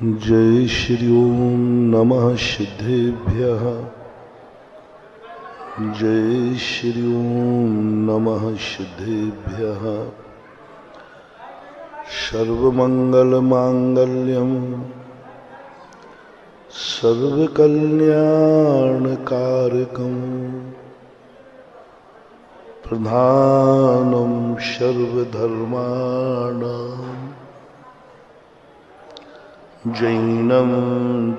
जय श्री ओम नमः सिद्धेभ्यः। जय श्री ओम नमः सिद्धेभ्यः। सर्वमंगलमांगल्यं सर्वकल्याणकारकं प्रधानं सर्वधर्माणां जैनं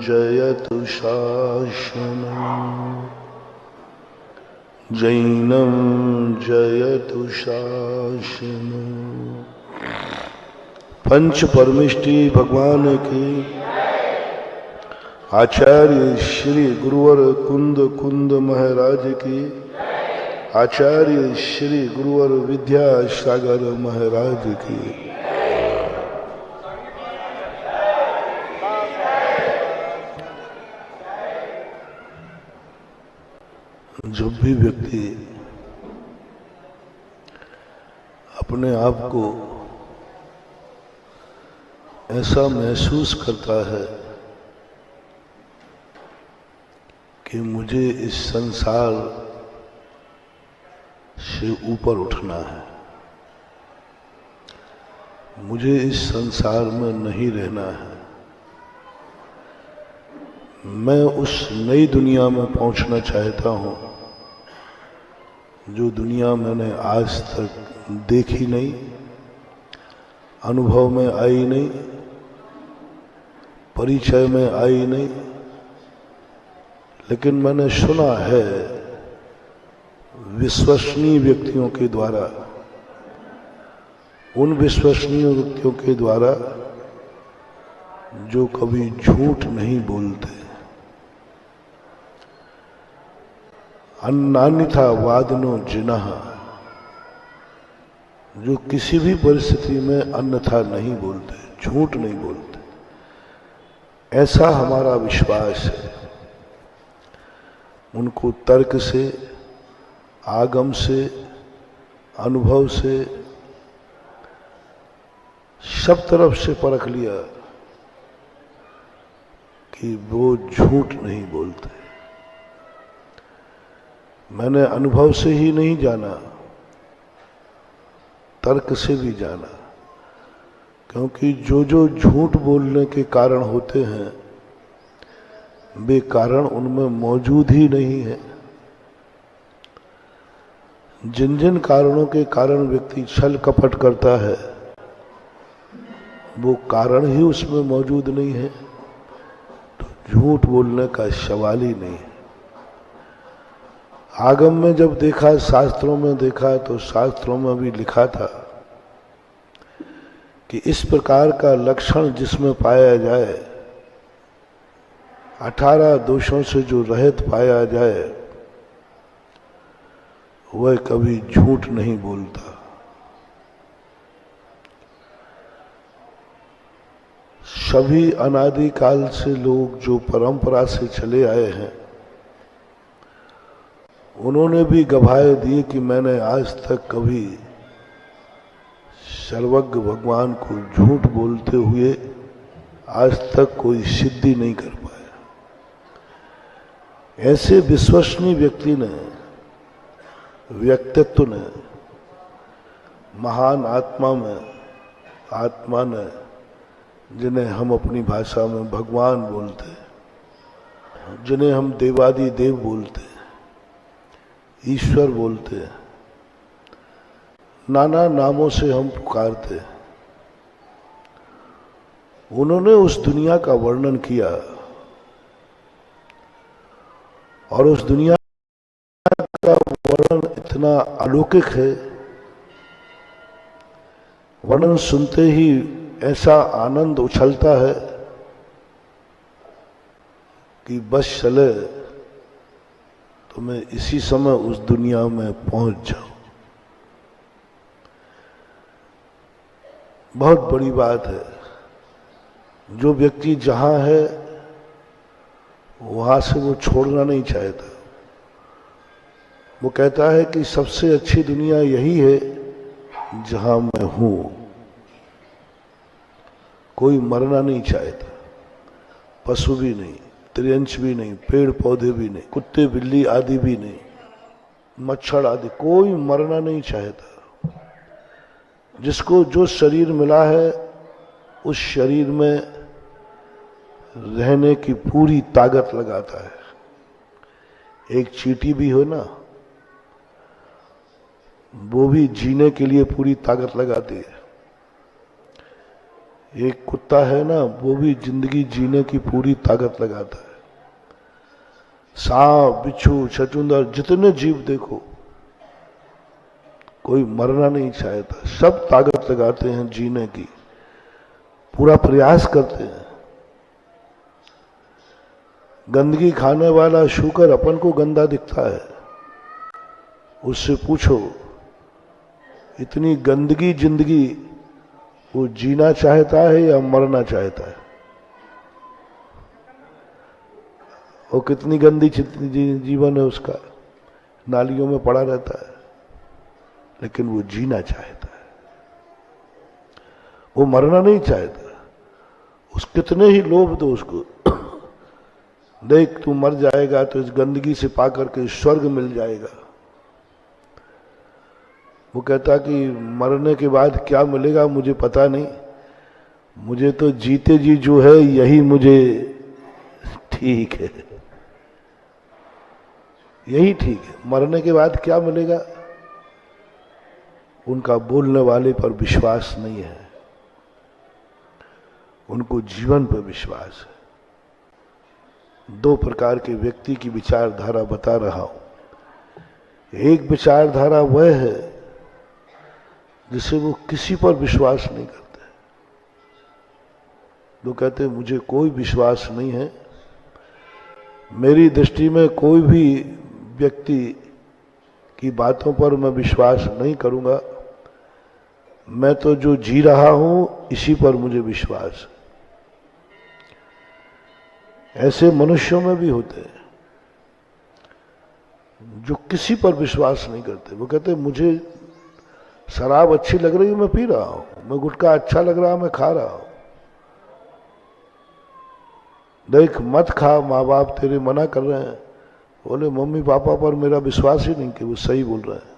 जयतु शासनम्। जैनं जयतु शासनम्। पंच परमेष्टि भगवान की आचार्य श्री गुरुवर कुंद कुंद महाराज की आचार्य श्री गुरुवर विद्यासागर महाराज की जब भी व्यक्ति अपने आप को ऐसा महसूस करता है कि मुझे इस संसार से ऊपर उठना है, मुझे इस संसार में नहीं रहना है, मैं उस नई दुनिया में पहुंचना चाहता हूं जो दुनिया मैंने आज तक देखी नहीं, अनुभव में आई नहीं, परिचय में आई नहीं, लेकिन मैंने सुना है विश्वसनीय व्यक्तियों के द्वारा, उन विश्वसनीय व्यक्तियों के द्वारा जो कभी झूठ नहीं बोलते, अन्नान्यथा वादनो जिनः, जो किसी भी परिस्थिति में अन्यथा नहीं बोलते, झूठ नहीं बोलते, ऐसा हमारा विश्वास है। उनको तर्क से, आगम से, अनुभव से, सब तरफ से परख लिया कि वो झूठ नहीं बोलते। मैंने अनुभव से ही नहीं जाना, तर्क से भी जाना, क्योंकि जो जो झूठ बोलने के कारण होते हैं वे कारण उनमें मौजूद ही नहीं है। जिन जिन कारणों के कारण व्यक्ति छल कपट करता है वो कारण ही उसमें मौजूद नहीं है, तो झूठ बोलने का सवाल ही नहीं है। आगम में जब देखा, शास्त्रों में देखा, तो शास्त्रों में भी लिखा था कि इस प्रकार का लक्षण जिसमें पाया जाए, 18 दोषों से जो रहित पाया जाए, वह कभी झूठ नहीं बोलता। सभी अनादिकाल से लोग जो परंपरा से चले आए हैं उन्होंने भी गवाही दी कि मैंने आज तक कभी सर्वज्ञ भगवान को झूठ बोलते हुए आज तक कोई सिद्धि नहीं कर पाया। ऐसे विश्वसनीय व्यक्ति ने, व्यक्तित्व ने, महान आत्मा ने, जिन्हें हम अपनी भाषा में भगवान बोलते, जिन्हें हम देवादि देव बोलते, ईश्वर बोलते, नाना नामों से हम पुकारते, उन्होंने उस दुनिया का वर्णन किया और उस दुनिया का वर्णन इतना अलौकिक है, वर्णन सुनते ही ऐसा आनंद उछलता है कि बस चले तो मैं इसी समय उस दुनिया में पहुंच जाऊं। बहुत बड़ी बात है। जो व्यक्ति जहां है वहां से वो छोड़ना नहीं चाहता। वो कहता है कि सबसे अच्छी दुनिया यही है जहां मैं हूं। कोई मरना नहीं चाहता, पशु भी नहीं, त्रियंश भी नहीं, पेड़ पौधे भी नहीं, कुत्ते बिल्ली आदि भी नहीं, मच्छर आदि, कोई मरना नहीं चाहता। जिसको जो शरीर मिला है उस शरीर में रहने की पूरी ताकत लगाता है। एक चींटी भी हो ना, वो भी जीने के लिए पूरी ताकत लगाती है। एक कुत्ता है ना, वो भी जिंदगी जीने की पूरी ताकत लगाता है। सांप, बिच्छू, छछूंदर, जितने जीव देखो, कोई मरना नहीं चाहता, सब ताकत लगाते हैं जीने की, पूरा प्रयास करते हैं। गंदगी खाने वाला शुकर अपन को गंदा दिखता है, उससे पूछो इतनी गंदगी जिंदगी वो जीना चाहता है या मरना चाहता है? वो कितनी गंदी जीवन है उसका, नालियों में पड़ा रहता है, लेकिन वो जीना चाहता है, वो मरना नहीं चाहता। उस कितने ही लोभ दो उसको, देख तू मर जाएगा तो इस गंदगी से पाकर के स्वर्ग मिल जाएगा। वो कहता कि मरने के बाद क्या मिलेगा मुझे पता नहीं, मुझे तो जीते जी जो है यही मुझे ठीक है, यही ठीक है, मरने के बाद क्या मिलेगा। उनका बोलने वाले पर विश्वास नहीं है, उनको जीवन पर विश्वास है। दो प्रकार के व्यक्ति की विचारधारा बता रहा हूं। एक विचारधारा वह है जिसे वो किसी पर विश्वास नहीं करते। वो कहते हैं मुझे कोई विश्वास नहीं है, मेरी दृष्टि में कोई भी व्यक्ति की बातों पर मैं विश्वास नहीं करूंगा, मैं तो जो जी रहा हूं इसी पर मुझे विश्वास है। ऐसे मनुष्यों में भी होते हैं जो किसी पर विश्वास नहीं करते। वो कहते हैं मुझे शराब अच्छी लग रही है मैं पी रहा हूं, मैं गुटखा अच्छा लग रहा है मैं खा रहा हूं। देख मत खा, माँ बाप तेरे मना कर रहे हैं। बोले मम्मी पापा पर मेरा विश्वास ही नहीं कि वो सही बोल रहे हैं।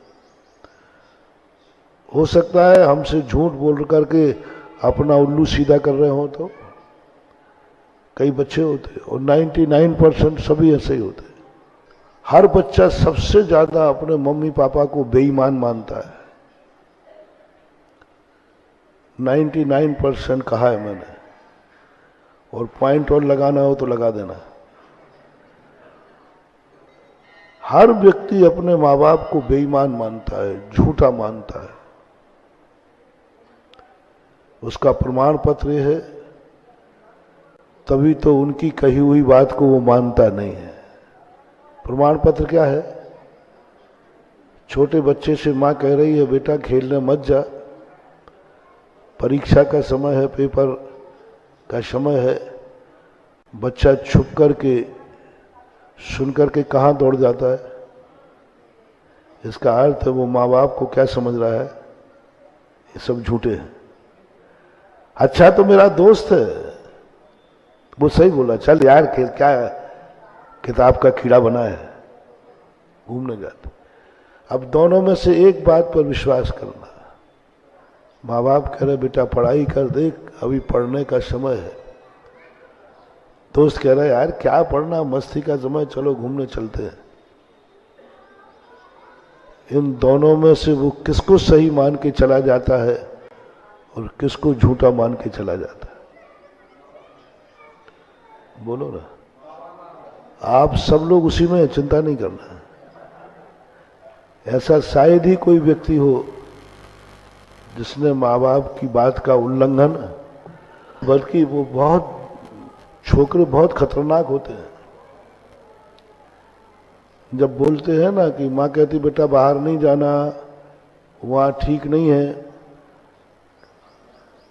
हो सकता है हमसे झूठ बोल करके अपना उल्लू सीधा कर रहे हो, तो कई बच्चे होते और 99% सभी ऐसे ही होते। हर बच्चा सबसे ज्यादा अपने मम्मी पापा को बेईमान मानता है। 99% कहा है मैंने, और पॉइंट और लगाना हो तो लगा देना। हर व्यक्ति अपने माँ बाप को बेईमान मानता है, झूठा मानता है। उसका प्रमाण पत्र है, तभी तो उनकी कही हुई बात को वो मानता नहीं है। प्रमाण पत्र क्या है? छोटे बच्चे से मां कह रही है बेटा खेलने मत जा, परीक्षा का समय है, पेपर का समय है। बच्चा छुप करके सुन करके कहाँ दौड़ जाता है? इसका अर्थ है वो माँ बाप को क्या समझ रहा है, ये सब झूठे हैं। अच्छा तो मेरा दोस्त है, वो सही बोला, चल यार खेल, क्या किताब का कीड़ा बना है, घूमने जाते। अब दोनों में से एक बात पर विश्वास करना। माँ बाप कह रहे बेटा पढ़ाई कर, देख अभी पढ़ने का समय है। दोस्त कह रहा है यार क्या पढ़ना, मस्ती का समय, चलो घूमने चलते हैं। इन दोनों में से वो किसको सही मान के चला जाता है और किसको झूठा मान के चला जाता है? बोलो ना। आप सब लोग उसी में, चिंता नहीं करना। ऐसा शायद ही कोई व्यक्ति हो जिसने माँ बाप की बात का उल्लंघन, बल्कि वो बहुत छोकरे बहुत खतरनाक होते हैं। जब बोलते हैं ना कि माँ कहती बेटा बाहर नहीं जाना, वहां ठीक नहीं है,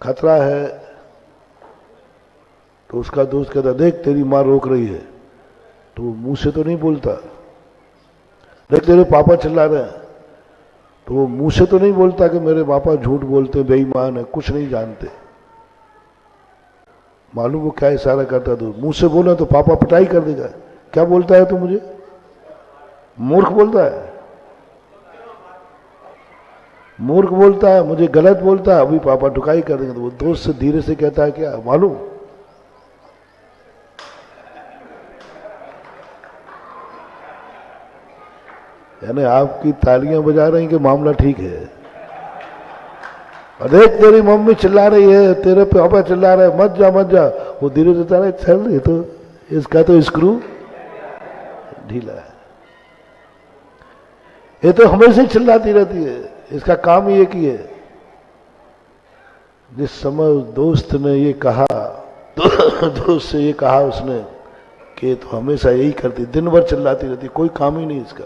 खतरा है, तो उसका दोस्त कहता देख तेरी माँ रोक रही है, तो वो मुंह से तो नहीं बोलता। देख तेरे पापा चिल्ला रहे हैं, तो वो मुंह से तो नहीं बोलता कि मेरे पापा झूठ बोलते, बेईमान है, कुछ नहीं जानते। मालूम वो क्या इशारा करता, तो मुंह से बोला तो पापा पिटाई कर देगा। क्या बोलता है तू मुझे, मूर्ख बोलता है, मूर्ख बोलता है, मुझे गलत बोलता है, अभी पापा टुकाई कर देंगे। तो वो दोस्त से धीरे से कहता है, क्या मालूम, यानी आपकी तालियां बजा रही कि मामला ठीक है। और देख तेरी मम्मी चिल्ला रही है, तेरे पापा चिल्ला रहे, मत जा मत जा। वो धीरे से रहा, चल ये तो इसका तो स्क्रू ढीला है, ये तो हमेशा चिल्लाती रहती है, इसका काम ही एक ही है। जिस समय उस दोस्त ने ये कहा, दोस्त से ये कहा उसने कि तो हमेशा यही करती, दिन भर चिल्लाती रहती, कोई काम ही नहीं इसका,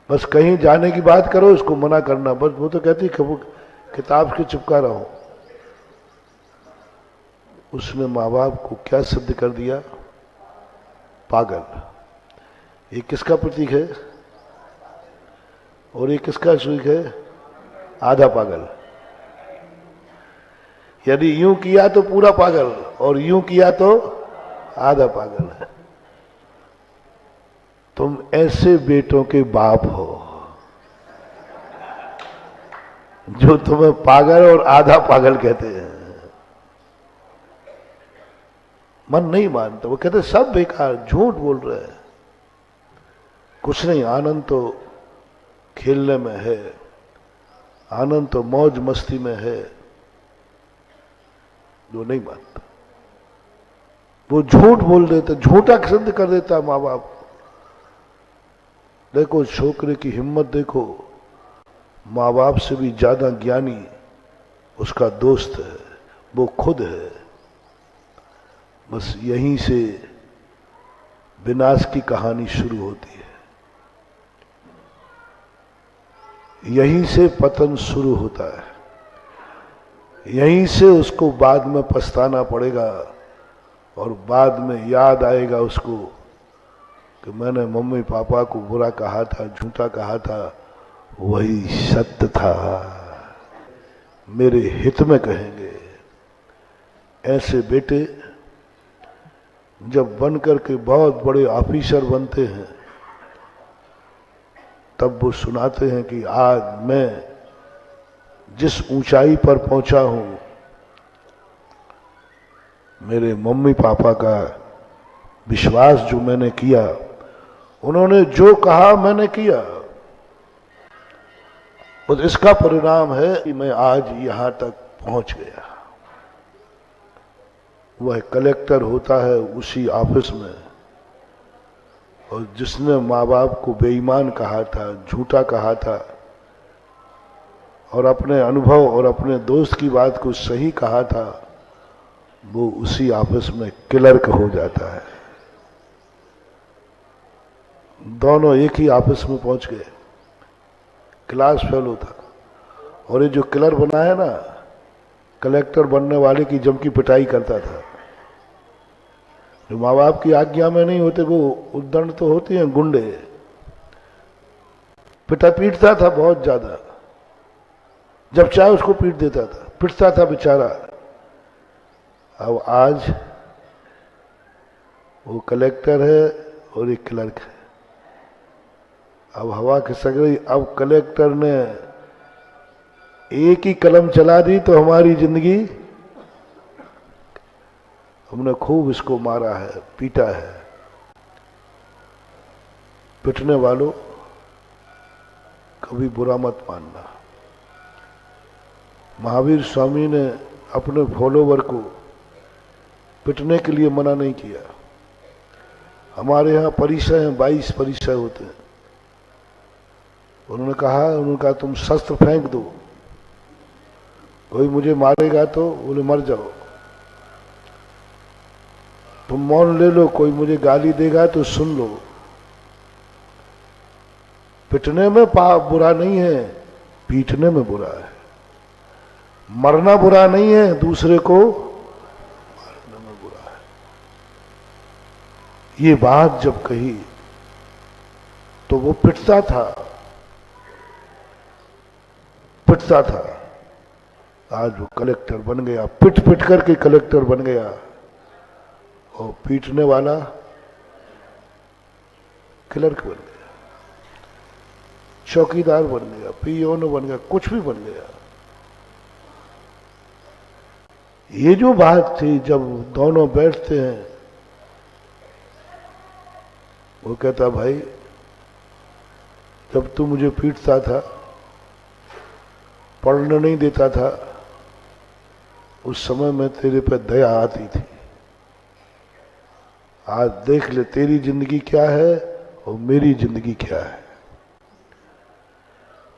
बस कहीं जाने की बात करो इसको मना करना, बस वो तो कहती किताब के चिपका रहो। उसने माँ बाप को क्या सिद्ध कर दिया, पागल। ये किसका प्रतीक है और ये किसका सूख है, आधा पागल। यदि यूं किया तो पूरा पागल और यूं किया तो आधा पागल है। तुम ऐसे बेटों के बाप हो जो तुम्हें पागल और आधा पागल कहते हैं। मन नहीं मानता, वो कहते सब बेकार, झूठ बोल रहे हैं, कुछ नहीं, आनंद तो खेलने में है, आनंद तो मौज मस्ती में है। जो नहीं मानता वो झूठ बोल देता, झूठा सिद्ध कर देता माँ बाप। देखो छोकरे की हिम्मत देखो, माँ बाप से भी ज्यादा ज्ञानी उसका दोस्त है, वो खुद है। बस यहीं से विनाश की कहानी शुरू होती है, यहीं से पतन शुरू होता है, यहीं से उसको बाद में पछताना पड़ेगा और बाद में याद आएगा उसको कि मैंने मम्मी पापा को बुरा कहा था, झूठा कहा था, वही सत्य था, मेरे हित में कहेंगे। ऐसे बेटे जब बनकर के बहुत बड़े ऑफिसर बनते हैं तब वो सुनाते हैं कि आज मैं जिस ऊंचाई पर पहुंचा हूं, मेरे मम्मी पापा का विश्वास जो मैंने किया, उन्होंने जो कहा मैंने किया, और इसका परिणाम है कि मैं आज यहां तक पहुंच गया। वह कलेक्टर होता है उसी ऑफिस में, और जिसने माँ बाप को बेईमान कहा था, झूठा कहा था, और अपने अनुभव और अपने दोस्त की बात को सही कहा था, वो उसी ऑफिस में क्लर्क हो जाता है। दोनों एक ही ऑफिस में पहुंच गए, क्लास फेलो था। और ये जो क्लर्क बना है ना, कलेक्टर बनने वाले की जम की पिटाई करता था। जो माँ बाप की आज्ञा में नहीं होते वो उद्दंड तो होते हैं, गुंडे, पीटता था बहुत ज्यादा, जब चाहे उसको पीट देता था, पिटता था बेचारा। अब आज वो कलेक्टर है और एक क्लर्क है। अब हवा खिसक रही। अब कलेक्टर ने एक ही कलम चला दी तो हमारी जिंदगी, हमने खूब इसको मारा है, पीटा है। पिटने वालों कभी बुरा मत मानना। महावीर स्वामी ने अपने फॉलोवर को पिटने के लिए मना नहीं किया। हमारे यहाँ परिचय हैं, 22 परिचय होते हैं। उन्होंने कहा तुम शस्त्र फेंक दो, कोई मुझे मारेगा तो बोले मर जाओ। तुम मौन ले लो, कोई मुझे गाली देगा तो सुन लो। पिटने में पाप बुरा नहीं है, पीटने में बुरा है। मरना बुरा नहीं है, दूसरे को मारने में बुरा है। ये बात जब कही तो वो पिटता था। आज वो कलेक्टर बन गया, पिट पिट करके कलेक्टर बन गया, और पीटने वाला क्लर्क बन गया, चौकीदार बन गया, पीओन बन गया, कुछ भी बन गया। ये जो बात थी, जब दोनों बैठते हैं, वो कहता भाई जब तू मुझे पीटता था, पढ़ने नहीं देता था, उस समय में तेरे पे दया आती थी। आज देख ले तेरी जिंदगी क्या है और मेरी जिंदगी क्या है।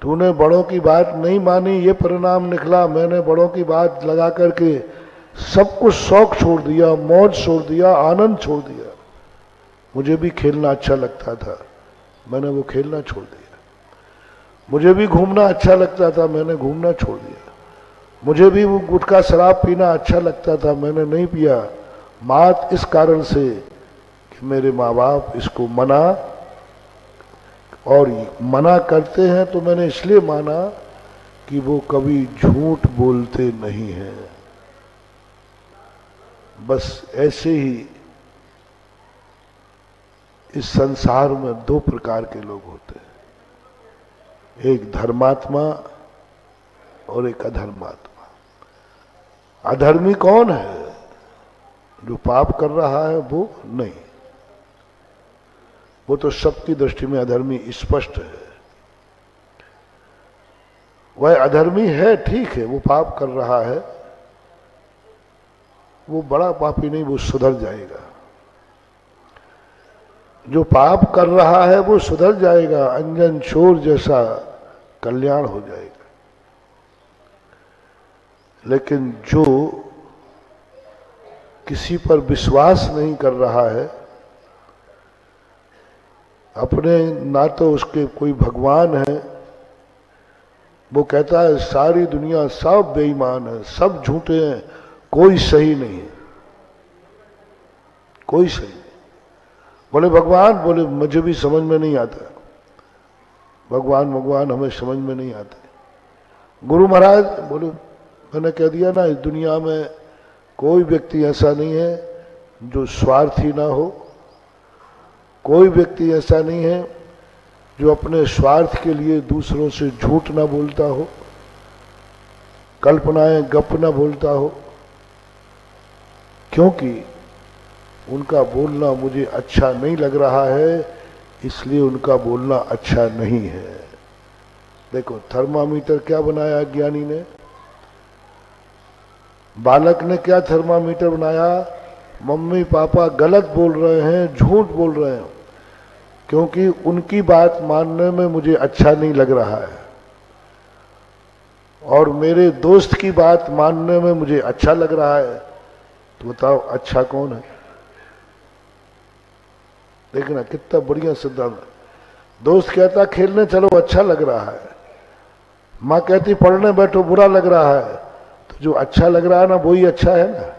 तूने बड़ों की बात नहीं मानी, ये परिणाम निकला। मैंने बड़ों की बात लगा करके सब कुछ शौक छोड़ दिया, मौज छोड़ दिया, आनंद छोड़ दिया। मुझे भी खेलना अच्छा लगता था, मैंने वो खेलना छोड़ दिया। मुझे भी घूमना अच्छा लगता था, मैंने घूमना छोड़ दिया। मुझे भी वो गुटखा शराब पीना अच्छा लगता था, मैंने नहीं पिया। मात्र इस कारण से कि मेरे माँ बाप इसको मना और मना करते हैं, तो मैंने इसलिए माना कि वो कभी झूठ बोलते नहीं हैं। बस ऐसे ही इस संसार में दो प्रकार के लोग होते हैं, एक धर्मात्मा और एक अधर्मात्मा। अधर्मी कौन है? जो पाप कर रहा है वो नहीं, वो तो सबकी दृष्टि में अधर्मी स्पष्ट है। वह अधर्मी है, ठीक है, वो पाप कर रहा है, वो बड़ा पापी नहीं, वो सुधर जाएगा। जो पाप कर रहा है वो सुधर जाएगा, अंजन चोर जैसा कल्याण हो जाएगा। लेकिन जो किसी पर विश्वास नहीं कर रहा है, अपने ना तो उसके कोई भगवान है, वो कहता है सारी दुनिया सब बेईमान है, सब झूठे हैं, कोई सही नहीं है, कोई सही नहीं। बोले भगवान, बोले मुझे भी समझ में नहीं आता, भगवान भगवान हमें समझ में नहीं आते। गुरु महाराज बोले मैंने कह दिया ना, इस दुनिया में कोई व्यक्ति ऐसा नहीं है जो स्वार्थी ना हो, कोई व्यक्ति ऐसा नहीं है जो अपने स्वार्थ के लिए दूसरों से झूठ ना बोलता हो, कल्पनाएं गप ना बोलता हो, क्योंकि उनका बोलना मुझे अच्छा नहीं लग रहा है, इसलिए उनका बोलना अच्छा नहीं है। देखो थर्मामीटर क्या बनाया ज्ञानी ने, बालक ने क्या थर्मामीटर बनाया? मम्मी पापा गलत बोल रहे हैं, झूठ बोल रहे हैं, क्योंकि उनकी बात मानने में मुझे अच्छा नहीं लग रहा है, और मेरे दोस्त की बात मानने में मुझे अच्छा लग रहा है। तो बताओ अच्छा कौन है? देखना कितना बढ़िया सिद्धांत। दोस्त कहता खेलने चलो अच्छा लग रहा है, माँ कहती पढ़ने बैठो बुरा लग रहा है, तो जो अच्छा लग रहा है ना वही अच्छा है ना,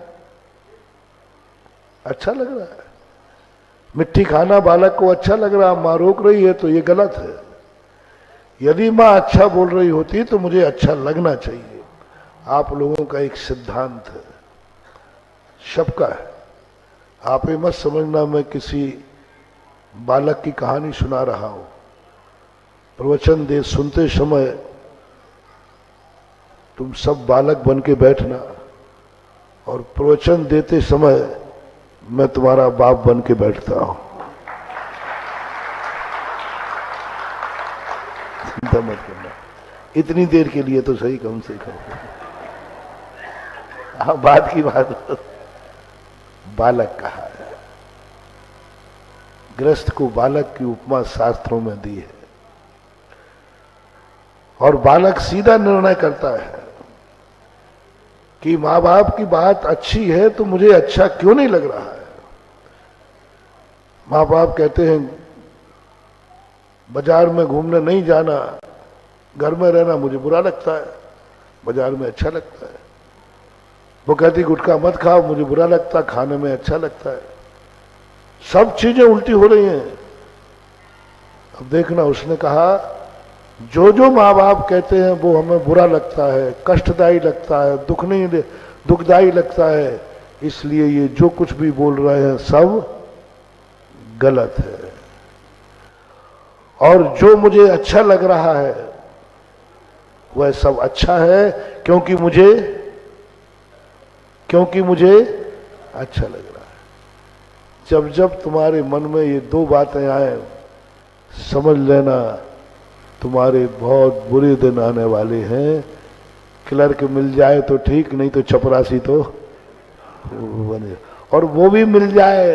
अच्छा लग रहा है। मिट्टी खाना बालक को अच्छा लग रहा, माँ रोक रही है तो ये गलत है। यदि माँ अच्छा बोल रही होती तो मुझे अच्छा लगना चाहिए। आप लोगों का एक सिद्धांत है, सबका है, आप ये मत समझना मैं किसी बालक की कहानी सुना रहा हूं। प्रवचन दे सुनते समय तुम सब बालक बन के बैठना, और प्रवचन देते समय मैं तुम्हारा बाप बन के बैठता हूं। चिंता मत करना, इतनी देर के लिए तो सही, कम से कम। हाँ, बात की बात, बालक कहा है, गृहस्थ को बालक की उपमा शास्त्रों में दी है, और बालक सीधा निर्णय करता है कि माँ बाप की बात अच्छी है तो मुझे अच्छा क्यों नहीं लग रहा है। माँ बाप कहते हैं बाजार में घूमने नहीं जाना, घर में रहना मुझे बुरा लगता है, बाजार में अच्छा लगता है। वो कहती गुटखा मत खाओ, मुझे बुरा लगता, खाने में अच्छा लगता है। सब चीजें उल्टी हो रही हैं। अब देखना, उसने कहा जो जो माँ बाप कहते हैं वो हमें बुरा लगता है, कष्टदायी लगता है, दुखदायी लगता है, इसलिए ये जो कुछ भी बोल रहे हैं सब गलत है। और जो मुझे अच्छा लग रहा है वह सब अच्छा है, क्योंकि मुझे अच्छा लग रहा है। जब जब तुम्हारे मन में ये दो बातें आए, समझ लेना तुम्हारे बहुत बुरे दिन आने वाले हैं। क्लर्क मिल जाए तो ठीक, नहीं तो चपरासी तो बने, और वो भी मिल जाए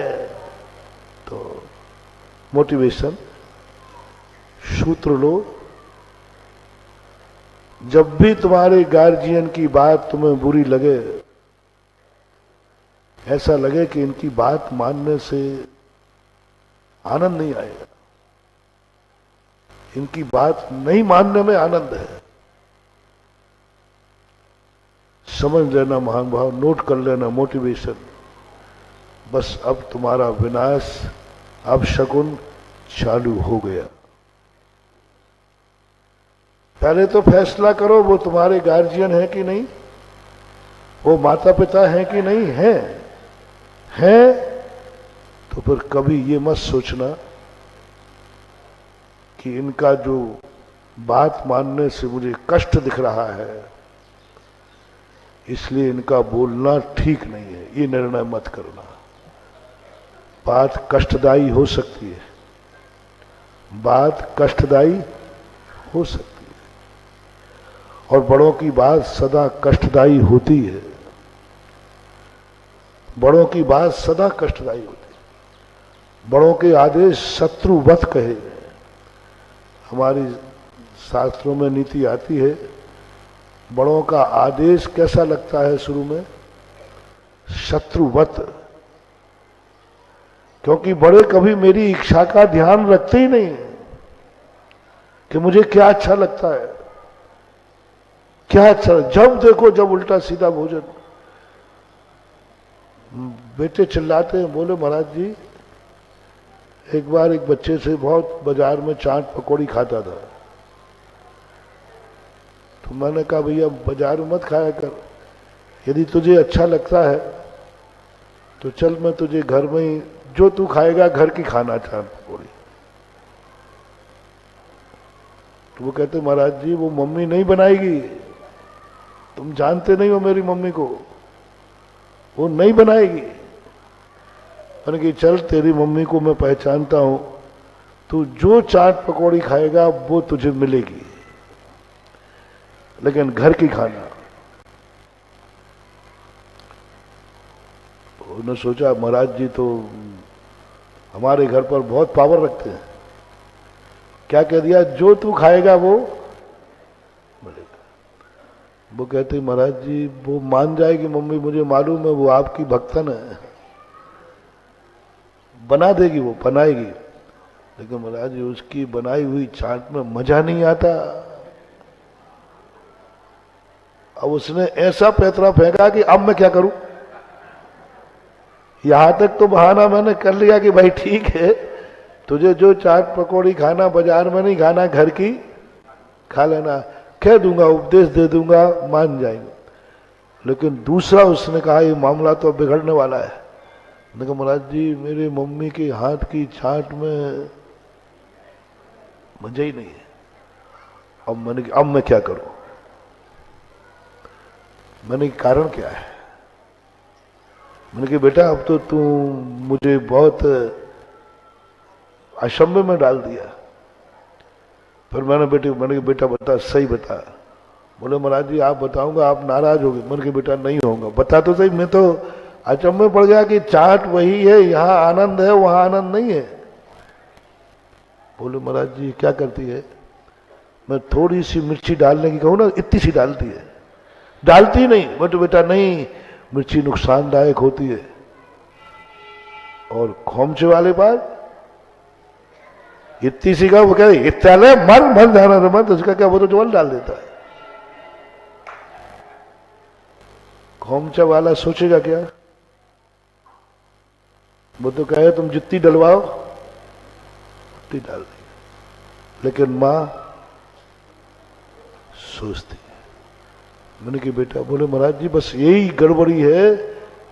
तो मोटिवेशन सूत्र लो। जब भी तुम्हारे गार्जियन की बात तुम्हें बुरी लगे, ऐसा लगे कि इनकी बात मानने से आनंद नहीं आएगा, इनकी बात नहीं मानने में आनंद है, समझ लेना महान भाव, नोट कर लेना मोटिवेशन। बस अब तुम्हारा विनाश, अब शकुन चालू हो गया। पहले तो फैसला करो वो तुम्हारे गार्जियन है कि नहीं, वो माता पिता है कि नहीं है तो फिर कभी ये मत सोचना कि इनका जो बात मानने से मुझे कष्ट दिख रहा है इसलिए इनका बोलना ठीक नहीं है, ये निर्णय मत करना। बात कष्टदायी हो सकती है, बात कष्टदायी हो सकती है, और बड़ों की बात सदा कष्टदायी होती है, बड़ों की बात सदा कष्टदायी होती है। बड़ों के आदेश शत्रुवत कहे गए। हमारी शास्त्रों में नीति आती है, बड़ों का आदेश कैसा लगता है शुरू में, शत्रुवत, क्योंकि बड़े कभी मेरी इच्छा का ध्यान रखते ही नहीं कि मुझे क्या अच्छा लगता है, क्या अच्छा। जब देखो जब उल्टा सीधा भोजन। बेटे चिल्लाते हैं, बोले महाराज जी एक बार एक बच्चे से बहुत बाजार में चाट पकौड़ी खाता था, तो मैंने कहा भैया बाजार में मत खाया कर, यदि तुझे अच्छा लगता है तो चल मैं तुझे घर में ही जो तू खाएगा घर की खाना चाट पकौड़ी। तो वो कहते महाराज जी वो मम्मी नहीं बनाएगी, तुम जानते नहीं हो मेरी मम्मी को, वो नहीं बनाएगी। मैंने कहा चल तेरी मम्मी को मैं पहचानता हूं, तू जो चाट पकौड़ी खाएगा वो तुझे मिलेगी, लेकिन घर की खाना। उन्होंने सोचा महाराज जी तो हमारे घर पर बहुत पावर रखते हैं, क्या कह दिया, जो तू खाएगा वो मिलेगा। वो कहते महाराज जी वो मान जाएगी मम्मी, मुझे मालूम है वो आपकी भक्तन है, बना देगी, वो बनाएगी, लेकिन महाराज जी उसकी बनाई हुई चाट में मजा नहीं आता। अब उसने ऐसा पैतरा फेंका कि अब मैं क्या करूं। यहां तक तो बहाना मैंने कर लिया कि भाई ठीक है, तुझे जो चाट पकौड़ी खाना बाजार में नहीं खाना, घर की खा लेना, कह दूंगा, उपदेश दे दूंगा, मान जाएंगे। लेकिन दूसरा उसने कहा ये मामला तो बिगड़ने वाला है। मैंने कहा महाराज जी मेरे मम्मी के हाथ की चाट में मजा ही नहीं है, अब मैं क्या करूं। मैंने कारण क्या है, मैंने कहा बेटा अब तो तू मुझे बहुत अशंभे में डाल दिया। फिर मैंने कहा बेटा बता, सही बता। बोले महाराज जी आप बताऊंगा आप नाराज होगे। मैंने कहा बेटा नहीं होगा, बता तो सही। मैं तो अचंभे पड़ गया कि चाट वही है, यहां आनंद है वहां आनंद नहीं है। बोले महाराज जी क्या करती है, मैं थोड़ी सी मिर्ची डालने की कहूँ ना, इतनी सी डालती है, डालती नहीं। मैं तो बेटा नहीं, मिर्ची नुकसानदायक होती है। और खोमचे वाले बात इतनी सी का वो कह रही इतना ले मर जाना तो मत, उसका क्या, वो तो जवान डाल देता है। खोमचा वाला सोचेगा क्या, वो तो कहे तुम जितनी डलवाओ उतनी डाल देगी। लेकिन मां सोचती है। मैंने कि बेटा, बोले महाराज जी बस यही गड़बड़ी है,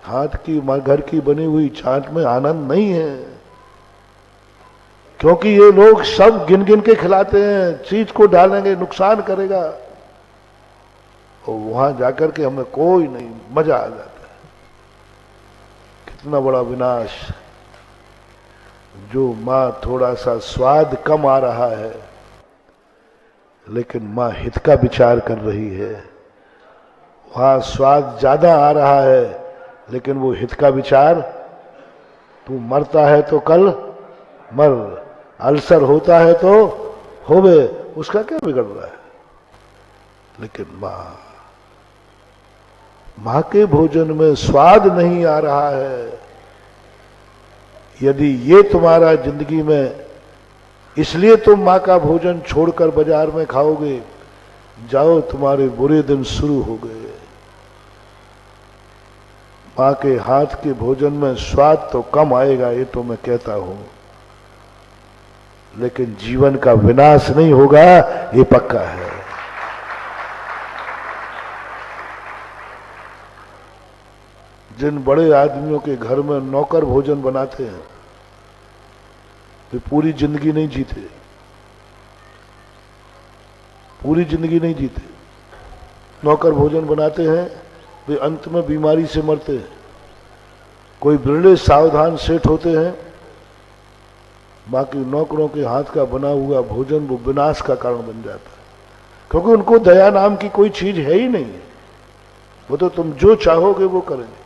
हाथ की घर की बनी हुई चाट में आनंद नहीं है, क्योंकि ये लोग सब गिन गिन के खिलाते हैं, चीज को डालेंगे नुकसान करेगा, और वहां जाकर के हमें कोई नहीं, मजा आ जाता है। कितना बड़ा विनाश। जो मां थोड़ा सा स्वाद कम आ रहा है, लेकिन मां हित का विचार कर रही है, वहां स्वाद ज्यादा आ रहा है, लेकिन वो हित का विचार, तू मरता है तो कल मर, अल्सर होता है तो होवे, उसका क्या बिगड़ रहा है। लेकिन मां के भोजन में स्वाद नहीं आ रहा है। यदि ये तुम्हारा जिंदगी में, इसलिए तुम मां का भोजन छोड़कर बाजार में खाओगे, जाओ तुम्हारे बुरे दिन शुरू हो गए। मां के हाथ के भोजन में स्वाद तो कम आएगा, ये तो मैं कहता हूं, लेकिन जीवन का विनाश नहीं होगा, ये पक्का है। जिन बड़े आदमियों के घर में नौकर भोजन बनाते हैं, वे पूरी जिंदगी नहीं जीते, पूरी जिंदगी नहीं जीते। नौकर भोजन बनाते हैं, वे अंत में बीमारी से मरते हैं। कोई बिरले सावधान सेठ होते हैं, बाकी नौकरों के हाथ का बना हुआ भोजन वो विनाश का कारण बन जाता है, क्योंकि उनको दया नाम की कोई चीज है ही नहीं। वो तो तुम जो चाहोगे वो करेंगे।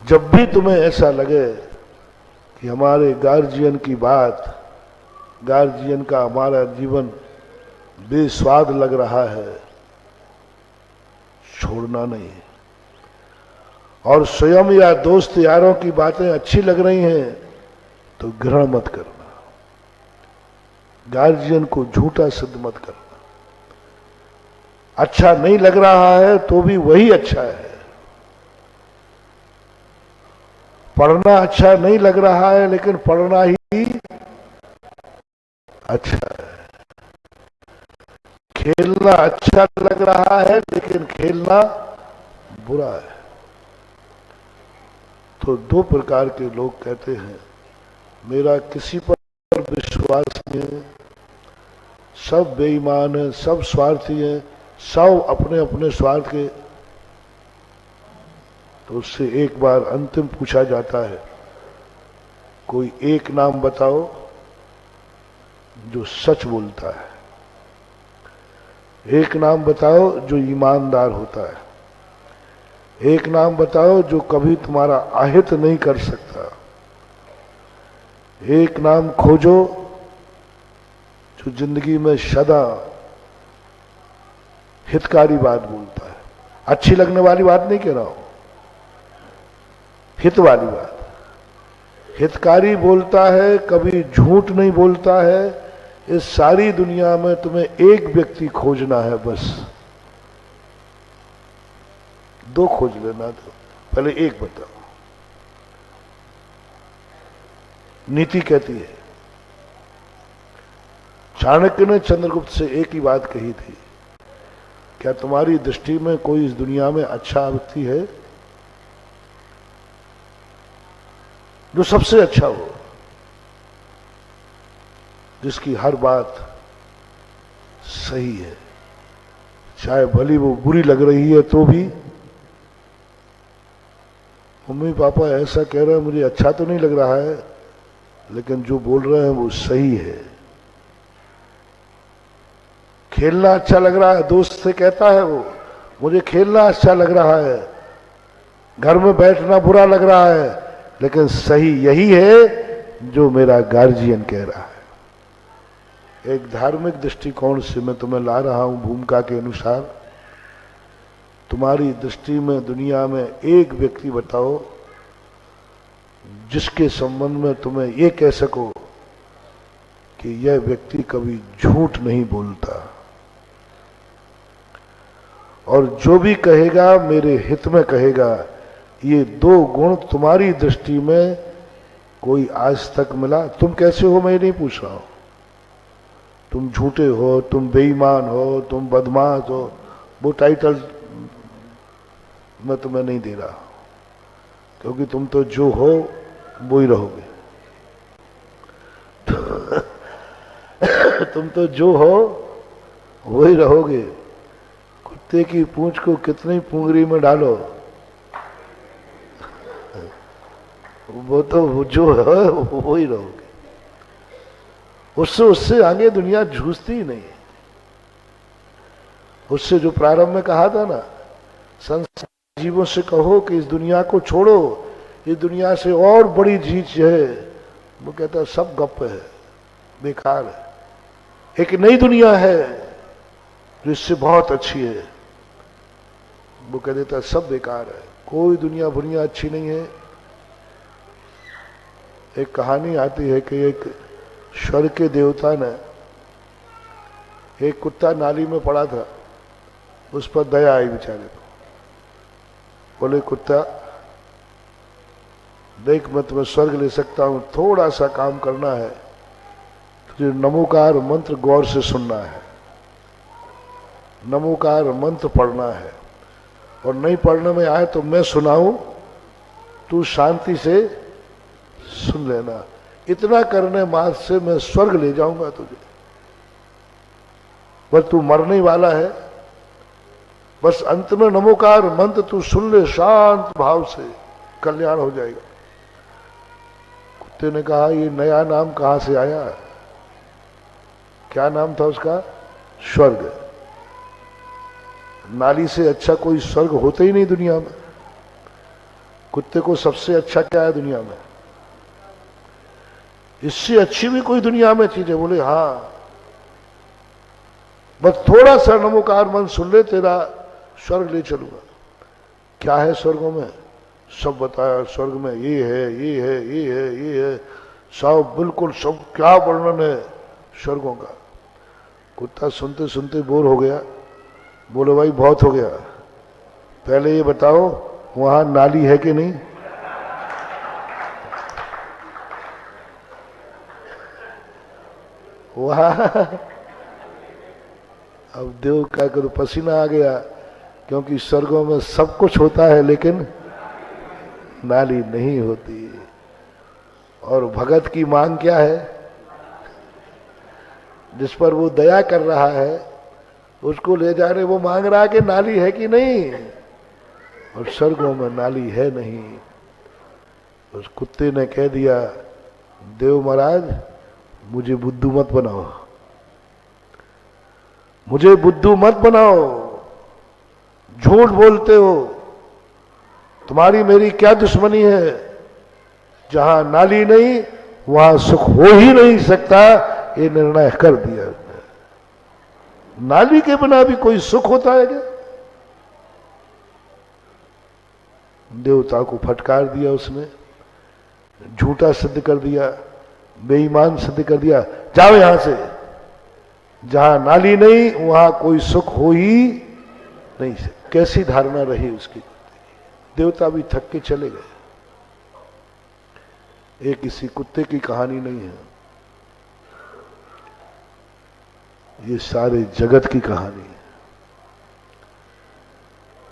जब भी तुम्हें ऐसा लगे कि हमारे गार्जियन की बात, गार्जियन का हमारा जीवन बेस्वाद लग रहा है, छोड़ना नहीं है। और स्वयं या दोस्त यारों की बातें अच्छी लग रही हैं तो ग्रहण मत करना, गार्जियन को झूठा सिद्ध मत करना। अच्छा नहीं लग रहा है तो भी वही अच्छा है। पढ़ना अच्छा नहीं लग रहा है, लेकिन पढ़ना ही अच्छा है। खेलना अच्छा लग रहा है, लेकिन खेलना बुरा है। तो दो प्रकार के लोग कहते हैं, मेरा किसी पर विश्वास नहीं है, सब बेईमान है, सब स्वार्थी है, सब अपने अपने स्वार्थ के। तो उससे एक बार अंतिम पूछा जाता है, कोई एक नाम बताओ जो सच बोलता है, एक नाम बताओ जो ईमानदार होता है, एक नाम बताओ जो कभी तुम्हारा आहित नहीं कर सकता, एक नाम खोजो जो जिंदगी में सदा हितकारी बात बोलता है। अच्छी लगने वाली बात नहीं कह रहा हूं, हित वाली बात। हितकारी बोलता है, कभी झूठ नहीं बोलता है। इस सारी दुनिया में तुम्हें एक व्यक्ति खोजना है, बस दो खोज लेना, तो पहले एक बताओ। नीति कहती है, चाणक्य ने चंद्रगुप्त से एक ही बात कही थी, क्या तुम्हारी दृष्टि में कोई इस दुनिया में अच्छा व्यक्ति है जो सबसे अच्छा हो, जिसकी हर बात सही है, चाहे भली वो बुरी लग रही है तो भी। मम्मी पापा ऐसा कह रहे हैं, मुझे अच्छा तो नहीं लग रहा है, लेकिन जो बोल रहे हैं वो सही है। खेलना अच्छा लग रहा है, दोस्त से कहता है वो, मुझे खेलना अच्छा लग रहा है, घर में बैठना बुरा लग रहा है, लेकिन सही यही है जो मेरा गार्जियन कह रहा है। एक धार्मिक दृष्टिकोण से मैं तुम्हें ला रहा हूं भूमिका के अनुसार। तुम्हारी दृष्टि में दुनिया में एक व्यक्ति बताओ जिसके संबंध में तुम्हें ये कह सको कि यह व्यक्ति कभी झूठ नहीं बोलता, और जो भी कहेगा मेरे हित में कहेगा। ये दो गुण तुम्हारी दृष्टि में कोई आज तक मिला? तुम कैसे हो मैं ये नहीं पूछ रहा हूं, तुम झूठे हो, तुम बेईमान हो, तुम बदमाश हो, वो टाइटल मैं तुम्हें नहीं दे रहा, क्योंकि तुम तो जो हो वो ही रहोगे। तुम तो जो हो वो ही रहोगे। कुत्ते की पूंछ को कितनी पूंगरी में डालो, वो तो जो है वो ही रहोगे। उससे आगे दुनिया जूझती ही नहीं। उससे जो प्रारंभ में कहा था ना, संसार जीवों से कहो कि इस दुनिया को छोड़ो, इस दुनिया से और बड़ी चीज है, वो कहता है सब गप है, बेकार है। एक नई दुनिया है जो इससे बहुत अच्छी है, वो कह देता है सब बेकार है, कोई दुनिया बुनिया अच्छी नहीं है। एक कहानी आती है कि एक स्वर्ग के देवता ने, एक कुत्ता नाली में पड़ा था, उस पर दया आई बेचारे को। बोले कुत्ता देख, मैं तुम्हें स्वर्ग ले सकता हूं, थोड़ा सा काम करना है, तुझे नमोकार मंत्र गौर से सुनना है, नमोकार मंत्र पढ़ना है, और नहीं पढ़ने में आए तो मैं सुनाऊं, तू शांति से सुन लेना। इतना करने मात्र से मैं स्वर्ग ले जाऊंगा तुझे। बस तू मरने वाला है, बस अंत में नमोकार मंत्र तू सुन ले शांत भाव से, कल्याण हो जाएगा। कुत्ते ने कहा ये नया नाम कहां से आया? क्या नाम था उसका? स्वर्ग। नाली से अच्छा कोई स्वर्ग होता ही नहीं दुनिया में। कुत्ते को सबसे अच्छा क्या है दुनिया में? इससे अच्छी भी कोई दुनिया में चीज है? बोले हाँ, बस थोड़ा सा नमोकार मंत्र सुन ले, तेरा स्वर्ग ले चलूंगा। क्या है स्वर्गों में? सब बताया। स्वर्ग में ये है, ये है, ये है, ये है, सब बिल्कुल सब क्या वर्णन है स्वर्गों का। कुत्ता सुनते सुनते बोर हो गया। बोलो भाई बहुत हो गया, पहले ये बताओ वहां नाली है कि नहीं? वहां अब देव का तो पसीना आ गया, क्योंकि स्वर्गों में सब कुछ होता है लेकिन नाली नहीं होती। और भगत की मांग क्या है? जिस पर वो दया कर रहा है उसको ले जाने वो मांग रहा है कि नाली है कि नहीं, और स्वर्गों में नाली है नहीं। उस कुत्ते ने कह दिया, देव महाराज मुझे बुद्धू मत बनाओ, मुझे बुद्धू मत बनाओ, झूठ बोलते हो, तुम्हारी मेरी क्या दुश्मनी है? जहां नाली नहीं वहां सुख हो ही नहीं सकता, ये निर्णय कर दिया उसने। नाली के बिना भी कोई सुख होता है क्या? देवता को फटकार दिया उसने, झूठा सिद्ध कर दिया, बेईमान सिद्ध कर दिया, जाओ यहां से, जहां नाली नहीं वहां कोई सुख हो ही नहीं सकता। कैसी धारणा रही उसकी। देवता भी थक के चले गए। ये किसी कुत्ते की कहानी नहीं है, ये सारे जगत की कहानी है।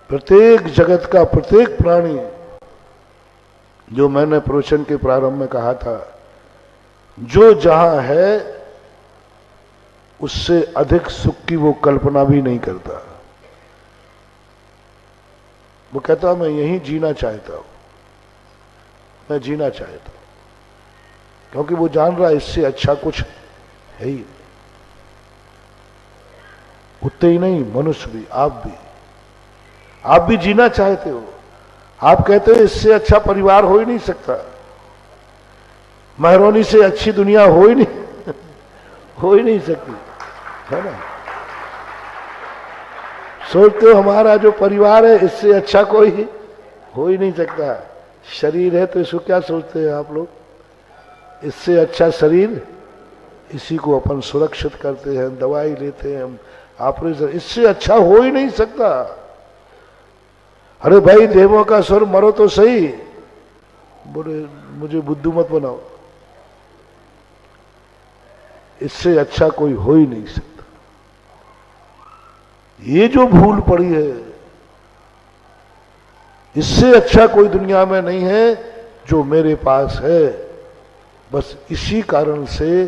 प्रत्येक जगत का प्रत्येक प्राणी, जो मैंने प्रवचन के प्रारंभ में कहा था, जो जहां है उससे अधिक सुख की वो कल्पना भी नहीं करता। वो कहता मैं यहीं जीना चाहता हूं, मैं जीना चाहता हूं, क्योंकि वो जान रहा है इससे अच्छा कुछ है ही। कुत्ते ही नहीं, मनुष्य भी, आप भी जीना चाहते हो। आप कहते हो इससे अच्छा परिवार हो ही नहीं सकता, मेहरौनी से अच्छी दुनिया हो ही नहीं सकती, है ना? सोचते हो हमारा जो परिवार है इससे अच्छा कोई हो ही नहीं सकता। शरीर है तो इसको क्या सोचते हैं आप लोग? इससे अच्छा शरीर, इसी को अपन सुरक्षित करते हैं, दवाई लेते हैं हम, ऑपरेशन, इससे अच्छा हो ही नहीं सकता। अरे भाई देवों का स्वर, मरो तो सही। बोले मुझे बुद्धू मत बनाओ। इससे अच्छा कोई हो ही नहीं सकता। ये जो भूल पड़ी है, इससे अच्छा कोई दुनिया में नहीं है जो मेरे पास है। बस इसी कारण से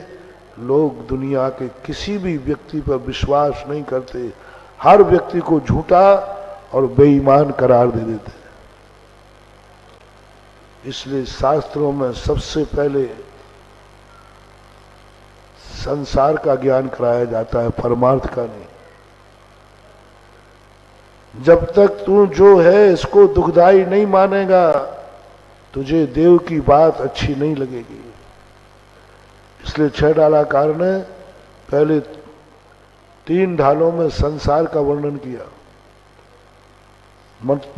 लोग दुनिया के किसी भी व्यक्ति पर विश्वास नहीं करते, हर व्यक्ति को झूठा और बेईमान करार दे देते। इसलिए शास्त्रों में सबसे पहले संसार का ज्ञान कराया जाता है, परमार्थ का नहीं। जब तक तू जो है इसको दुखदाई नहीं मानेगा, तुझे देव की बात अच्छी नहीं लगेगी। इसलिए 6 ढालाकार ने पहले 3 ढालों में संसार का वर्णन किया,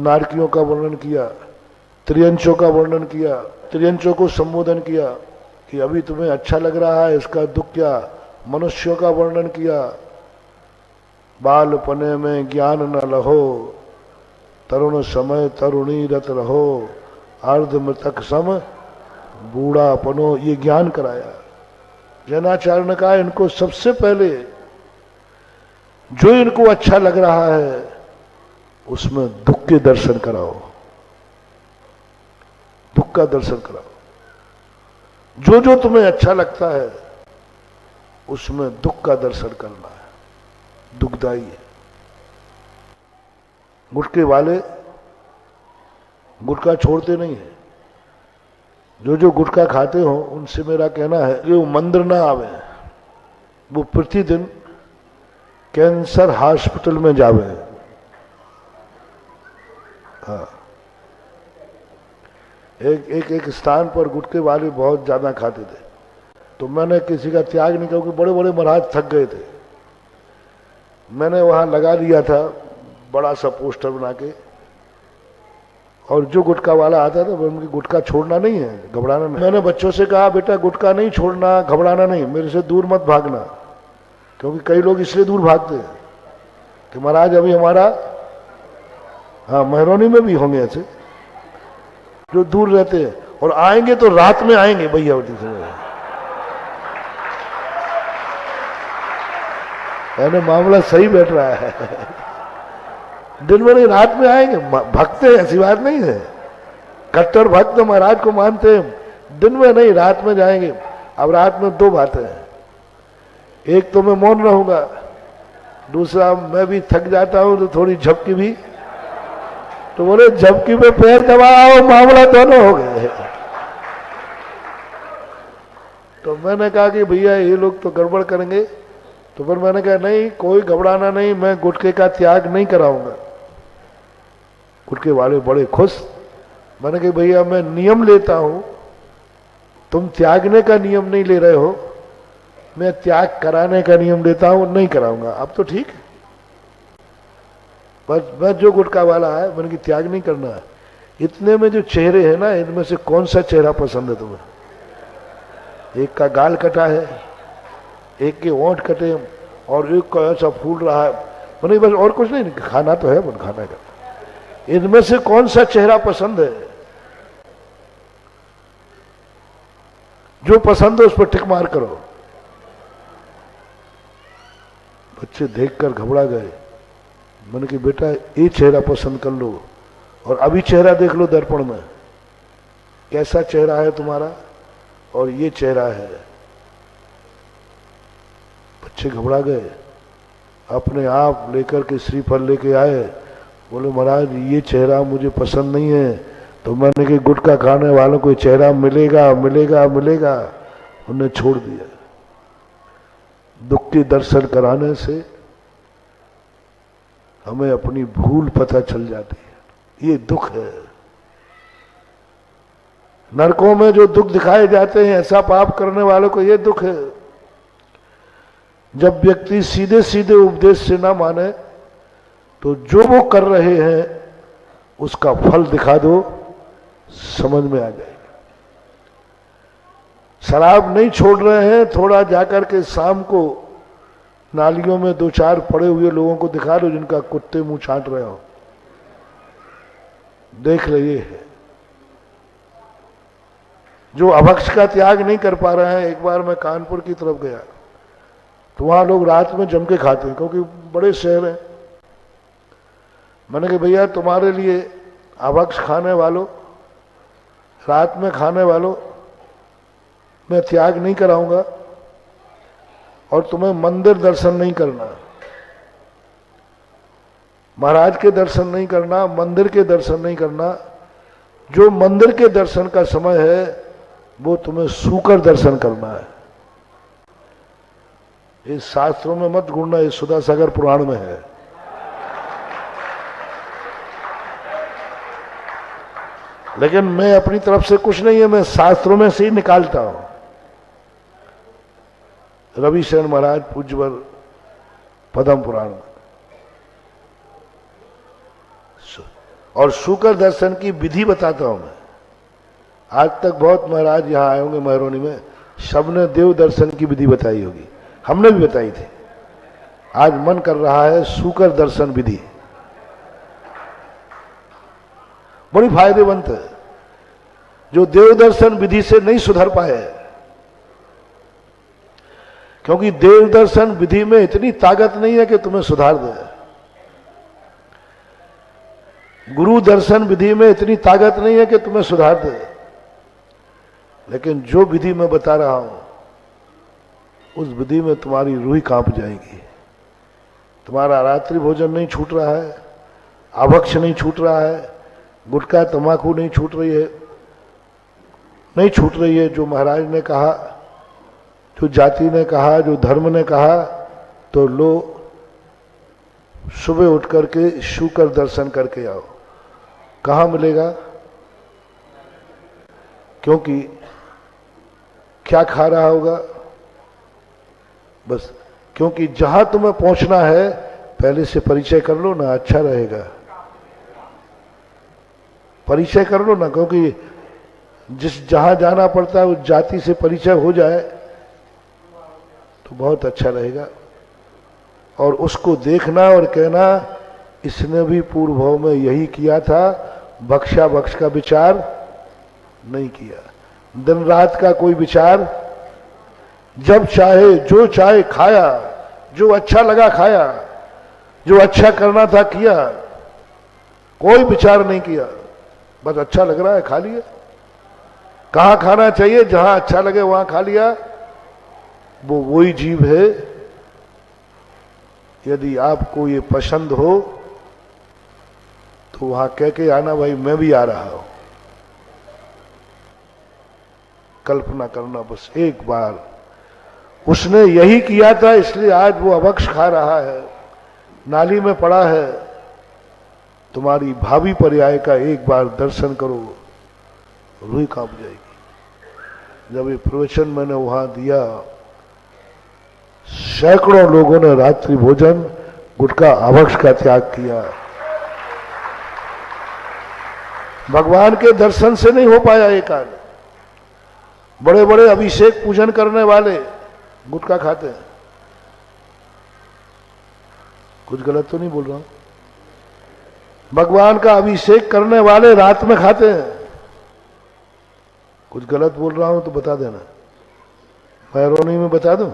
नारकियों का वर्णन किया, त्रियंचों का वर्णन किया, त्रियंचों को संबोधन किया कि अभी तुम्हें अच्छा लग रहा है, इसका दुख क्या। मनुष्यों का वर्णन किया, बालपने में ज्ञान न लहो, तरुण समय तरुणी रत रहो, अर्ध मृतक सम बूढ़ापनो, ये ज्ञान कराया। जैनाचार्य ने कहा इनको सबसे पहले जो इनको अच्छा लग रहा है उसमें दुख के दर्शन कराओ, दुख का दर्शन कराओ। जो जो तुम्हें अच्छा लगता है उसमें दुख का दर्शन करना है, दुखदाई है। गुटके वाले गुटखा छोड़ते नहीं है। जो जो गुटखा खाते हो उनसे मेरा कहना है कि वो मंदिर ना आवे, वो प्रतिदिन कैंसर हॉस्पिटल में जावे। हाँ, एक स्थान पर गुटके वाले बहुत ज्यादा खाते थे, तो मैंने किसी का त्याग नहीं किया क्योंकि बड़े बड़े महाराज थक गए थे। मैंने वहां लगा दिया था बड़ा सा पोस्टर बना के, और जो गुटखा वाला आता था उनकी गुटखा छोड़ना नहीं है, घबराना नहीं। मैंने बच्चों से कहा बेटा गुटखा नहीं छोड़ना, घबराना नहीं, मेरे से दूर मत भागना। क्योंकि कई लोग इसलिए दूर भागते हैं कि महाराज अभी हमारा, हाँ महरौनी में भी होंगे ऐसे जो दूर रहते हैं, और आएंगे तो रात में आएंगे भैया। मैंने मामला सही बैठ रहा है, दिन में नहीं रात में आएंगे। भक्त है, ऐसी बात नहीं है, कट्टर भक्त महाराज को मानते हैं, दिन में नहीं रात में जाएंगे। अब रात में 2 बातें हैं, एक तो मैं मौन रहूंगा, दूसरा मैं भी थक जाता हूं तो थोड़ी झपकी भी। तो बोले झपकी में पैर दबाओ, मामला दोनों हो गए। तो मैंने कहा कि भैया ये लोग तो गड़बड़ करेंगे, तो फिर मैंने कहा नहीं कोई घबराना नहीं, मैं गुटखे का त्याग नहीं कराऊंगा। गुटखे वाले बड़े खुश। मैंने कहा भैया मैं नियम लेता हूं, तुम त्यागने का नियम नहीं ले रहे हो, मैं त्याग कराने का नियम लेता हूं, नहीं कराऊंगा। अब तो ठीक है, बस मैं जो गुटखा वाला है मैंने कि त्याग नहीं करना है। इतने में जो चेहरे हैं ना, इनमें से कौन सा चेहरा पसंद है तुम्हें? एक का गाल कटा है, एक के ओंठ कटे, और एक का ऐसा फूल रहा है। मैंने बस और कुछ नहीं, खाना तो है, मन खाना का। इनमें से कौन सा चेहरा पसंद है? जो पसंद है उस पर टिक मार करो। बच्चे देखकर घबरा गए। मैंने कि बेटा ये चेहरा पसंद कर लो, और अभी चेहरा देख लो दर्पण में, कैसा चेहरा है तुम्हारा और ये चेहरा है। बच्चे घबरा गए, अपने आप लेकर के श्रीफल लेके आए। बोले महाराज ये चेहरा मुझे पसंद नहीं है। तो मैंने कि गुटखा खाने वालों को चेहरा मिलेगा मिलेगा मिलेगा, उन्हें छोड़ दिया। दुख के दर्शन कराने से हमें अपनी भूल पता चल जाती है, ये दुख है। नरकों में जो दुख दिखाए जाते हैं ऐसा पाप करने वालों को ये दुख है। जब व्यक्ति सीधे सीधे उपदेश से ना माने तो जो वो कर रहे हैं उसका फल दिखा दो, समझ में आ जाएगा। शराब नहीं छोड़ रहे हैं, थोड़ा जाकर के शाम को नालियों में 2-4 पड़े हुए लोगों को दिखा दो जिनका कुत्ते मुंह छांट रहे हो, देख रहे हैं। जो अभक्ष का त्याग नहीं कर पा रहे हैं, एक बार मैं कानपुर की तरफ गया, तो वहां लोग रात में जम के खाते हैं, क्योंकि बड़े शहर हैं। मैंने कहा भैया तुम्हारे लिए अभक्ष खाने वालों, रात में खाने वालों, मैं त्याग नहीं कराऊंगा और तुम्हें मंदिर दर्शन नहीं करना, महाराज के दर्शन नहीं करना, मंदिर के दर्शन नहीं करना। जो मंदिर के दर्शन का समय है वो तुम्हें सूकर दर्शन करना है। इस शास्त्रों में मत ढूंढना, इस सुधा सागर पुराण में है। लेकिन मैं अपनी तरफ से कुछ नहीं है, मैं शास्त्रों में से ही निकालता हूं। रवि शरण महाराज पूज्यवर पद्म पुराण में। और शुकर दर्शन की विधि बताता हूं मैं। आज तक बहुत महाराज यहां आए होंगे महरौनी में, सबने देव दर्शन की विधि बताई होगी, हमने भी बताई थी। आज मन कर रहा है शुकर दर्शन विधि, बड़ी फायदेमंद है। जो देव दर्शन विधि से नहीं सुधर पाए, क्योंकि देव दर्शन विधि में इतनी ताकत नहीं है कि तुम्हें सुधार दे। गुरु दर्शन विधि में इतनी ताकत नहीं है कि तुम्हें सुधार दे। लेकिन जो विधि मैं बता रहा हूं उस विधि में तुम्हारी रूह कांप जाएगी। तुम्हारा रात्रि भोजन नहीं छूट रहा है, अभक्ष नहीं छूट रहा है, गुटखा तंबाकू नहीं छूट रही है, नहीं छूट रही है। जो महाराज ने कहा, जो जाति ने कहा, जो धर्म ने कहा, तो लो सुबह उठ करके शुकर दर्शन करके आओ। कहाँ मिलेगा? क्योंकि क्या खा रहा होगा? बस क्योंकि जहां तुम्हें पहुंचना है पहले से परिचय कर लो ना, अच्छा रहेगा। परिचय कर लो ना, क्योंकि जिस जहां जाना पड़ता है उस जाति से परिचय हो जाए तो बहुत अच्छा रहेगा। और उसको देखना और कहना इसने भी पूर्व भाव में यही किया था, बख्शा बख्श का विचार नहीं किया, दिन रात का कोई विचार, जब चाहे जो चाहे खाया, जो अच्छा लगा खाया, जो अच्छा करना था किया, कोई विचार नहीं किया, बस अच्छा लग रहा है खा लिया। कहाँ खाना चाहिए? जहां अच्छा लगे वहां खा लिया। वो वही जीव है। यदि आपको ये पसंद हो तो वहां कह के आना, भाई मैं भी आ रहा हूं। कल्पना करना बस एक बार, उसने यही किया था इसलिए आज वो अभक्ष खा रहा है, नाली में पड़ा है। तुम्हारी भावी पर्याय का एक बार दर्शन करो, रूह कांप जाएगी। जब ये प्रवचन मैंने वहां दिया, सैकड़ों लोगों ने रात्रि भोजन, गुटखा, अभक्ष का त्याग किया। भगवान के दर्शन से नहीं हो पाया ये कार्य। बड़े बड़े अभिषेक पूजन करने वाले गुटखा खाते हैं। कुछ गलत तो नहीं बोल रहा हूं? भगवान का अभिषेक करने वाले रात में खाते हैं। कुछ गलत बोल रहा हूं तो बता देना, मैरोनी में बता दूं।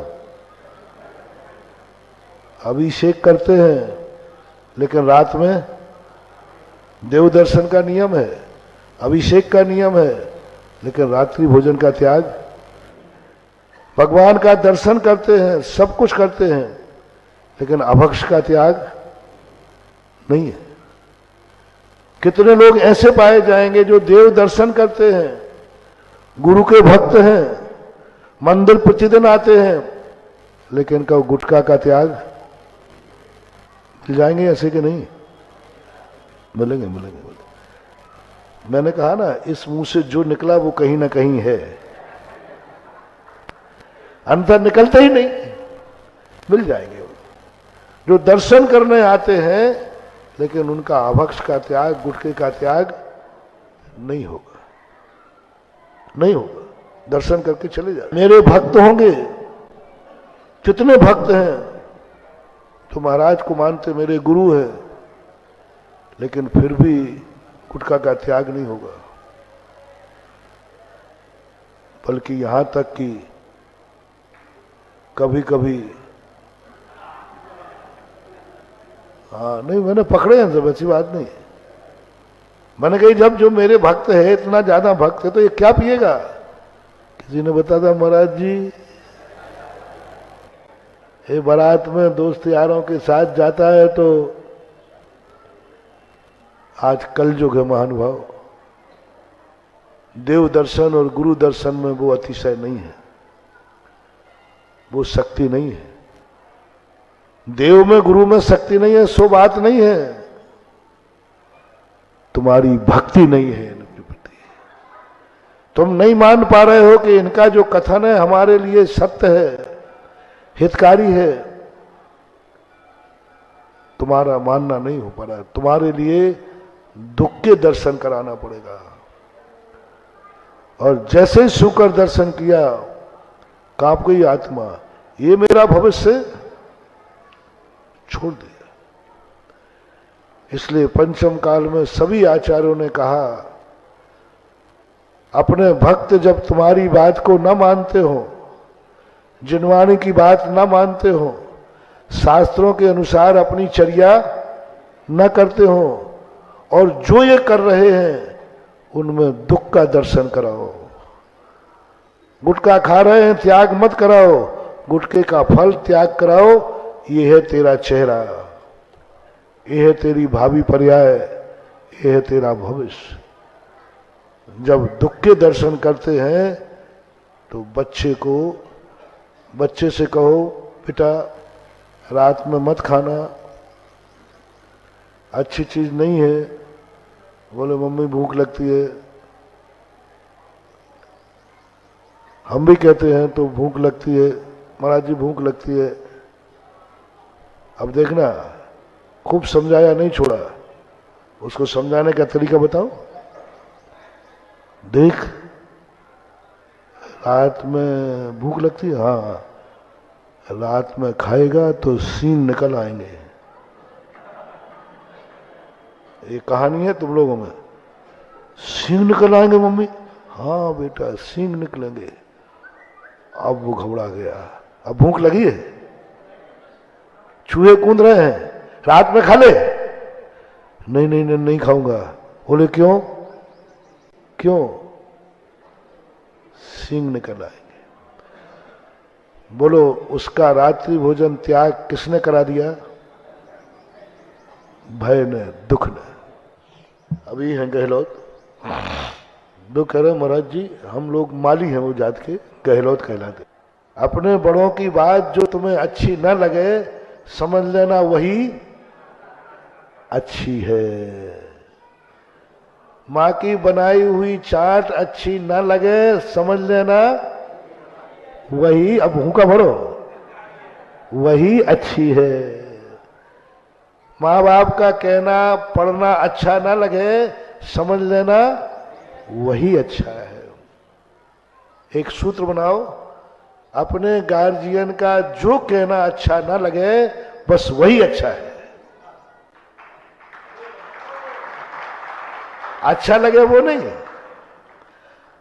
अभिषेक करते हैं लेकिन रात में देव दर्शन का नियम है, अभिषेक का नियम है, लेकिन रात्रि भोजन का त्याग। भगवान का दर्शन करते हैं, सब कुछ करते हैं, लेकिन अभक्ष का त्याग नहीं है। कितने लोग ऐसे पाए जाएंगे जो देव दर्शन करते हैं, गुरु के भक्त हैं, मंदिर प्रतिदिन आते हैं, लेकिन कब गुटखा का त्याग जाएंगे? ऐसे कि नहीं मिलेंगे? मिलेंगे। मैंने कहा ना, इस मुंह से जो निकला वो कहीं ना कहीं है, अंदर निकलता ही नहीं। मिल जाएंगे जो दर्शन करने आते हैं, लेकिन उनका अभक्ष का त्याग, गुटखे का त्याग नहीं होगा, नहीं होगा। दर्शन करके चले जाए। मेरे भक्त होंगे, कितने भक्त हैं तो महाराज को मानते मेरे गुरु हैं, लेकिन फिर भी गुटखा का त्याग नहीं होगा। बल्कि यहां तक कि कभी कभी हाँ नहीं, मैंने पकड़े हैं सब, ऐसी बात नहीं। मैंने कही जब जो मेरे भक्त है, इतना ज्यादा भक्त है, तो ये क्या पिएगा? किसी ने बता था महाराज जी, ये बारात में दोस्त यारों के साथ जाता है तो आज कल जो है महानुभाव, देव दर्शन और गुरु दर्शन में वो अतिशय नहीं है, वो शक्ति नहीं है। देव में गुरु में शक्ति नहीं है, सो बात नहीं है, तुम्हारी भक्ति नहीं है इनके प्रति। तुम नहीं मान पा रहे हो कि इनका जो कथन है हमारे लिए सत्य है, हितकारी है। तुम्हारा मानना नहीं हो पा रहा, तुम्हारे लिए दुख के दर्शन कराना पड़ेगा। और जैसे ही शुकर दर्शन किया, कांप गई आत्मा, ये मेरा भविष्य छोड़ दिया। इसलिए पंचम काल में सभी आचार्यों ने कहा, अपने भक्त जब तुम्हारी बात को न मानते हो, जिनवाणी की बात न मानते हो, शास्त्रों के अनुसार अपनी चर्या न करते हो, और जो ये कर रहे हैं उनमें दुख का दर्शन कराओ। गुटखा खा रहे हैं, त्याग मत कराओ, गुटखे का फल त्याग कराओ। ये है तेरा चेहरा, ये है तेरी भावी पर्याय, ये है तेरा भविष्य। जब दुख के दर्शन करते हैं तो बच्चे से कहो, बेटा रात में मत खाना, अच्छी चीज नहीं है। बोले मम्मी भूख लगती है। हम भी कहते हैं तो भूख लगती है, महाराज जी भूख लगती है। अब देखना, खूब समझाया नहीं छोड़ा, उसको समझाने का तरीका बताओ। देख रात में भूख लगती है, हाँ रात में खाएगा तो सीन निकल आएंगे। ये कहानी है तुम लोगों में, सींग निकल आएंगे मम्मी, हाँ बेटा सींग निकलेंगे। अब वो घबरा गया, अब भूख लगी है, चूहे कूद रहे हैं, रात में खा ले। नहीं नहीं नहीं, नहीं खाऊंगा। बोले क्यों? क्यों? सींग निकल आएंगे। बोलो उसका रात्रि भोजन त्याग किसने करा दिया? भय ने, दुख ने। अभी हैं गहलोत, दुख कह रहे महाराज जी हम लोग माली हैं वो जात के, गहलोत कहलाते। अपने बड़ों की बात जो तुम्हें अच्छी न लगे, समझ लेना वही अच्छी है। माँ की बनाई हुई चाट अच्छी न लगे, समझ लेना वही, अब भूखा भरो, वही अच्छी है। माँ बाप का कहना पढ़ना अच्छा ना लगे, समझ लेना वही अच्छा है। एक सूत्र बनाओ, अपने गार्जियन का जो कहना अच्छा ना लगे, बस वही अच्छा है। अच्छा लगे वो नहीं,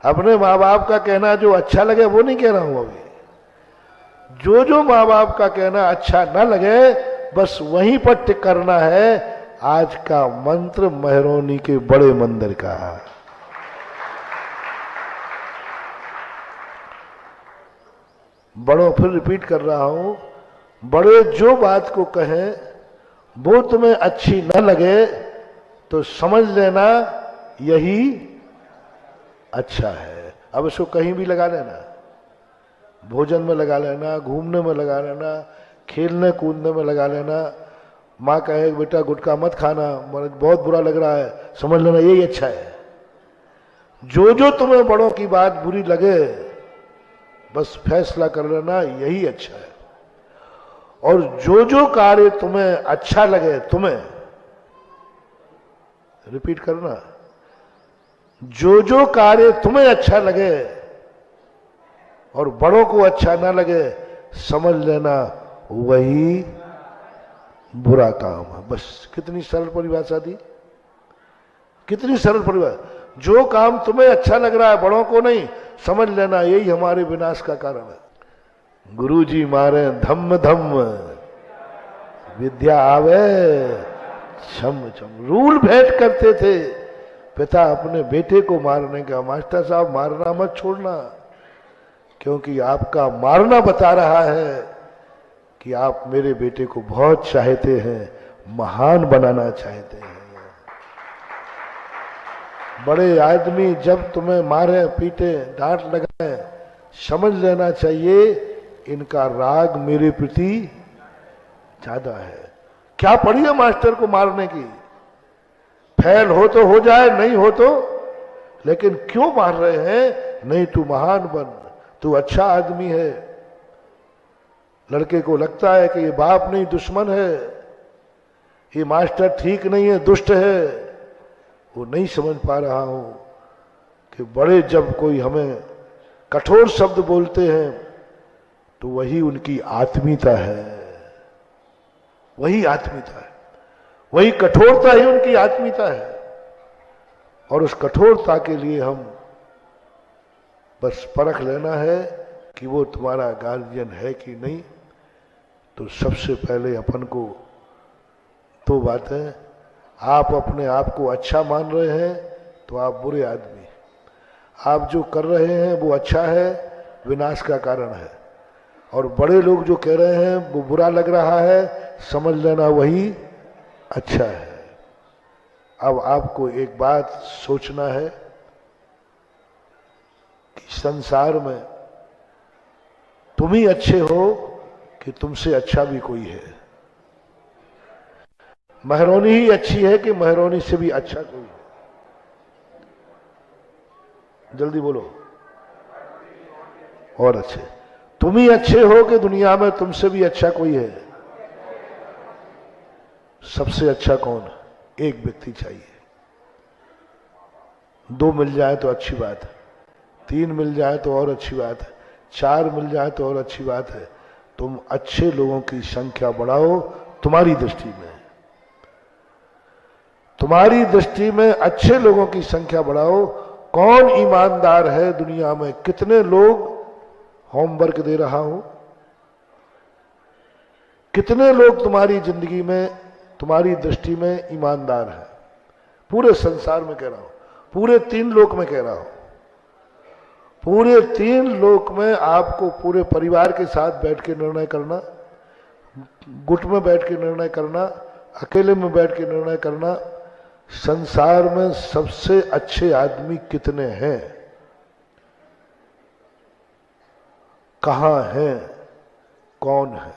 अपने माँ बाप का कहना जो अच्छा लगे वो नहीं कह रहा हूं अभी। जो माँ बाप का कहना अच्छा ना लगे, बस वहीं पर टिक करना है। आज का मंत्र मेहरौनी के बड़े मंदिर का। बड़ों, फिर रिपीट कर रहा हूं, बड़े जो बात को कहें वो तुम्हें अच्छी न लगे तो समझ लेना यही अच्छा है। अब इसको कहीं भी लगा लेना, भोजन में लगा लेना, घूमने में लगा लेना, खेलने कूदने में लगा लेना। माँ कहे बेटा गुटखा मत खाना, बहुत बुरा लग रहा है, समझ लेना यही अच्छा है। जो तुम्हें बड़ों की बात बुरी लगे, बस फैसला कर लेना यही अच्छा है। और जो कार्य तुम्हें अच्छा लगे, तुम्हें, रिपीट करना, जो कार्य तुम्हें अच्छा लगे और बड़ों को अच्छा ना लगे, समझ लेना वही बुरा काम है। बस कितनी सरल परिभाषा दी, कितनी सरल परिभाषा। जो काम तुम्हें अच्छा लग रहा है, बड़ों को नहीं, समझ लेना यही हमारे विनाश का कारण है। गुरुजी मारे धम्म धम्म, विद्या आवे छम छम। रूल भेंट करते थे पिता अपने बेटे को मारने का, मास्टर साहब मारना मत छोड़ना, क्योंकि आपका मारना बता रहा है कि आप मेरे बेटे को बहुत चाहते हैं, महान बनाना चाहते हैं। बड़े आदमी जब तुम्हें मारे पीटे डांट लगाए, समझ लेना चाहिए इनका राग मेरे प्रति ज्यादा है। क्या पड़ी है मास्टर को मारने की? फेल हो तो हो जाए, नहीं हो तो, लेकिन क्यों मार रहे हैं? नहीं तू महान बन, तू अच्छा आदमी है। लड़के को लगता है कि ये बाप नहीं दुश्मन है, ये मास्टर ठीक नहीं है, दुष्ट है। वो नहीं समझ पा रहा हूं कि बड़े जब कोई हमें कठोर शब्द बोलते हैं तो वही उनकी आत्मीयता है, वही आत्मीयता है, वही कठोरता ही उनकी आत्मीयता है। और उस कठोरता के लिए हम बस परख लेना है कि वो तुम्हारा गार्जियन है कि नहीं। तो सबसे पहले अपन को दो बातें, आप अपने आप को अच्छा मान रहे हैं तो आप बुरे आदमी, आप जो कर रहे हैं वो अच्छा है, विनाश का कारण है। और बड़े लोग जो कह रहे हैं वो बुरा लग रहा है, समझ लेना वही अच्छा है। अब आपको एक बात सोचना है कि संसार में तुम ही अच्छे हो कि तुमसे अच्छा भी कोई है? महरोनी ही अच्छी है कि महरोनी से भी अच्छा कोई है? जल्दी बोलो। और अच्छे तुम ही अच्छे हो कि दुनिया में तुमसे भी अच्छा कोई है? सबसे अच्छा कौन? एक व्यक्ति चाहिए। दो मिल जाए तो अच्छी बात है, तीन मिल जाए तो और अच्छी बात है, चार मिल जाए तो और अच्छी बात है। तुम अच्छे लोगों की संख्या बढ़ाओ। तुम्हारी दृष्टि में, तुम्हारी दृष्टि में अच्छे लोगों की संख्या बढ़ाओ। कौन ईमानदार है दुनिया में? कितने लोग होमवर्क दे रहा हूं, कितने लोग तुम्हारी जिंदगी में, तुम्हारी दृष्टि में ईमानदार है? पूरे संसार में कह रहा हूं, पूरे 3 लोक में कह रहा हूं। पूरे 3 लोक में आपको पूरे परिवार के साथ बैठ के निर्णय करना, गुट में बैठ के निर्णय करना, अकेले में बैठ के निर्णय करना, संसार में सबसे अच्छे आदमी कितने हैं, कहां हैं, कौन है?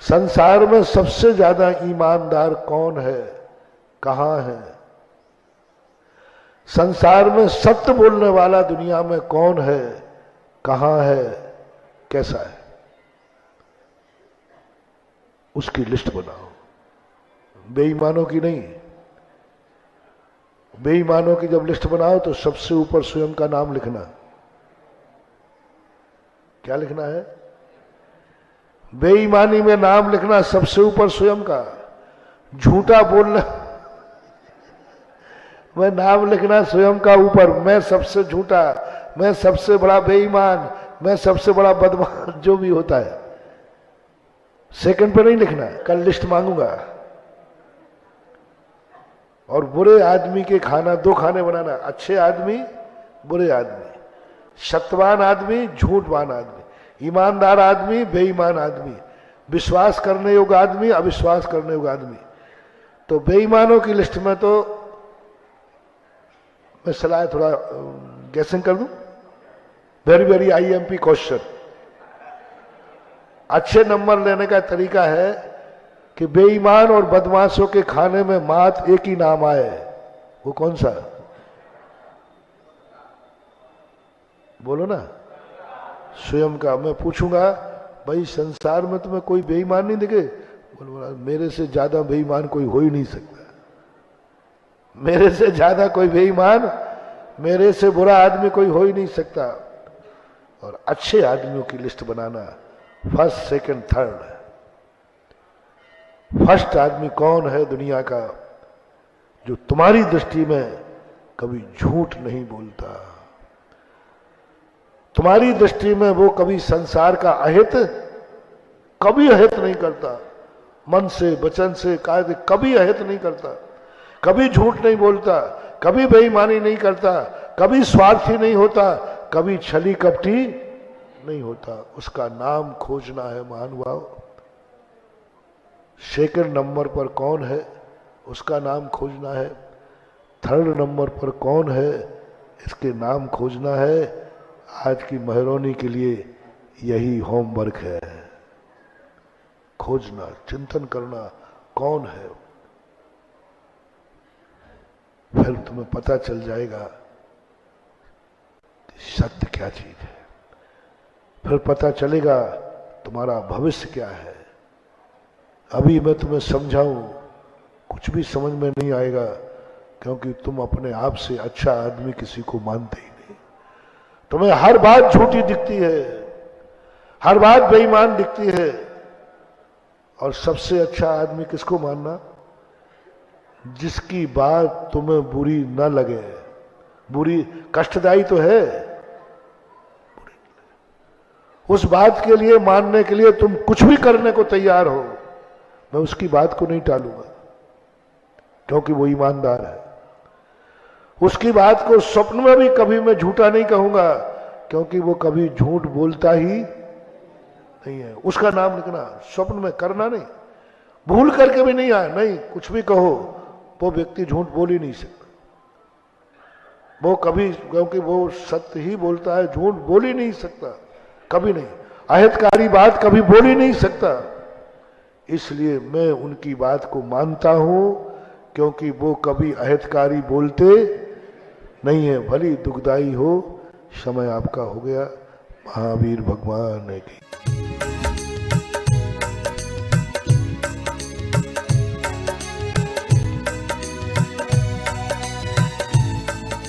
संसार में सबसे ज्यादा ईमानदार कौन है, कहां है? संसार में सत्य बोलने वाला दुनिया में कौन है, कहां है, कैसा है? उसकी लिस्ट बनाओ। बेईमानों की नहीं। बेईमानों की जब लिस्ट बनाओ तो सबसे ऊपर स्वयं का नाम लिखना। क्या लिखना है? बेईमानी में नाम लिखना सबसे ऊपर स्वयं का। झूठा बोलना मैं नाम लिखना स्वयं का ऊपर। मैं सबसे झूठा, मैं सबसे बड़ा बेईमान, मैं सबसे बड़ा बदमाश, जो भी होता है। सेकंड पे नहीं लिखना, कल लिस्ट मांगूंगा। और बुरे आदमी के खाना 2 खाने बनाना, अच्छे आदमी, बुरे आदमी, सत्यवान आदमी, झूठवान आदमी, ईमानदार आदमी, बेईमान आदमी, विश्वास करने योग्य आदमी, अविश्वास करने योग्य आदमी। तो बेईमानों की लिस्ट में तो मैं सलाह थोड़ा गैसिंग कर दूं। Very very IMP question. अच्छे नंबर लेने का तरीका है कि बेईमान और बदमाशों के खाने में मात्र एक ही नाम आए। वो कौन सा? बोलो ना। स्वयं का। मैं पूछूंगा, भाई संसार में तुम्हें कोई बेईमान नहीं दिखे? बोला मेरे से ज्यादा बेईमान कोई हो ही नहीं सकता। मेरे से ज्यादा कोई बेईमान, मेरे से बुरा आदमी कोई हो ही नहीं सकता। और अच्छे आदमियों की लिस्ट बनाना, फर्स्ट, सेकंड, थर्ड। फर्स्ट आदमी कौन है दुनिया का जो तुम्हारी दृष्टि में कभी झूठ नहीं बोलता, तुम्हारी दृष्टि में वो कभी संसार का अहित, कभी अहित नहीं करता, मन से, वचन से, कायदे कभी अहित नहीं करता, कभी झूठ नहीं बोलता, कभी बेईमानी नहीं करता, कभी स्वार्थी नहीं होता, कभी छली कपटी नहीं होता। उसका नाम खोजना है महानुभाव। सेकंड नंबर पर कौन है उसका नाम खोजना है, थर्ड नंबर पर कौन है इसके नाम खोजना है। आज की महरोनी के लिए यही होमवर्क है, खोजना, चिंतन करना कौन है। फिर तुम्हें पता चल जाएगा कि सत्य क्या चीज है, फिर पता चलेगा तुम्हारा भविष्य क्या है। अभी मैं तुम्हें समझाऊं कुछ भी समझ में नहीं आएगा, क्योंकि तुम अपने आप से अच्छा आदमी किसी को मानते ही नहीं। तुम्हें हर बात झूठी दिखती है, हर बात बेईमान दिखती है, और सबसे अच्छा आदमी किसको मानना? जिसकी बात तुम्हें बुरी न लगे। बुरी, कष्टदायी तो है, उस बात के लिए, मानने के लिए तुम कुछ भी करने को तैयार हो। मैं उसकी बात को नहीं टालूंगा, क्योंकि वो ईमानदार है। उसकी बात को स्वप्न में भी कभी मैं झूठा नहीं कहूंगा, क्योंकि वो कभी झूठ बोलता ही नहीं है। उसका नाम लिखना, स्वप्न में करना नहीं, भूल करके भी नहीं आया, नहीं, कुछ भी कहो, वो व्यक्ति झूठ बोल ही नहीं सकता। वो कभी, क्योंकि वो सत्य ही बोलता है, झूठ बोल ही नहीं सकता, कभी नहीं। अहितकारी बात कभी बोल ही नहीं सकता। इसलिए मैं उनकी बात को मानता हूं, क्योंकि वो कभी अहितकारी बोलते नहीं है, भली दुखदाई हो। समय आपका हो गया। महावीर भगवान की